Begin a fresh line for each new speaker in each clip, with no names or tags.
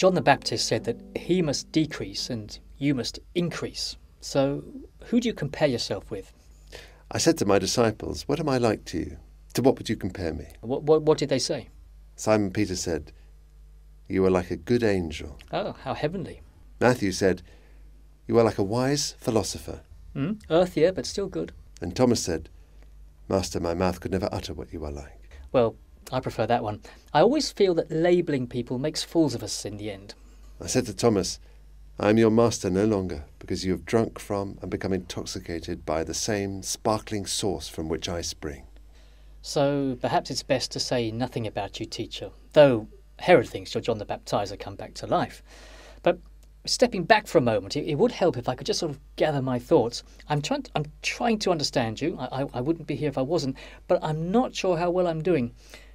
John the Baptist said that he must decrease and you must increase. So who do you compare yourself with?
I said to my disciples, what am I like to you? To what would you compare me?
What did they say?
Simon Peter said, you are like a good angel.
Oh, how heavenly.
Matthew said, you are like a wise philosopher.
Earthier, but still good.
And Thomas said, Master, my mouth could never utter what you are like.
Well, I prefer that one. I always feel that labelling people makes fools of us in the end.
I said to Thomas, I am your master no longer, because you have drunk from and become intoxicated by the same sparkling source from which I spring.
So perhaps it's best to say nothing about you, teacher, though Herod thinks you're John the Baptizer come back to life. But stepping back for a moment, it would help if I could just sort of gather my thoughts. I'm trying to understand you. I wouldn't be here if I wasn't, but I'm not sure how well I'm doing.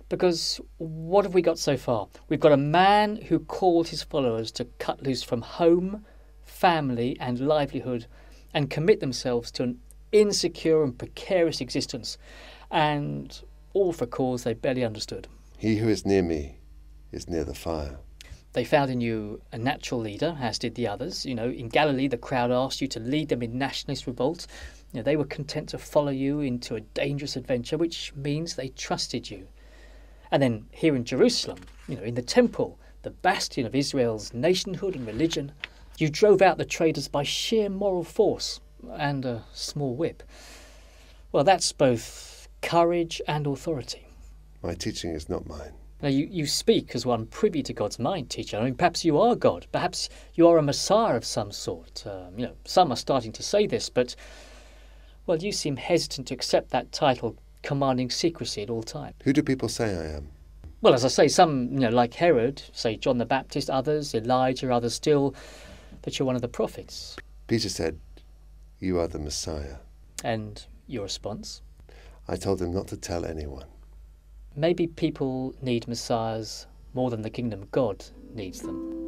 Because what have we got so far? We've got a man who called his followers to cut loose from home, family and livelihood and commit themselves to an insecure and precarious existence, and all for a cause they barely understood.
He who is near me is near the fire.
They found in you a natural leader, as did the others. In Galilee, the crowd asked you to lead them in nationalist revolt. They were content to follow you into a dangerous adventure, which means they trusted you. And then here in Jerusalem, in the temple, the bastion of Israel's nationhood and religion, you drove out the traitors by sheer moral force and a small whip. Well, that's both courage and authority.
My teaching is not mine.
Now, you speak as one privy to God's mind, teacher. I mean, perhaps you are God. Perhaps you are a Messiah of some sort. Some are starting to say this, but, well, you seem hesitant to accept that title, commanding secrecy at all times.
Who do people say I am?
Well, as I say, some, like Herod, say John the Baptist, others, Elijah, others still, that you're one of the prophets.
Peter said, you are the Messiah.
And your response?
I told him not to tell anyone.
Maybe people need messiahs more than the kingdom of God needs them.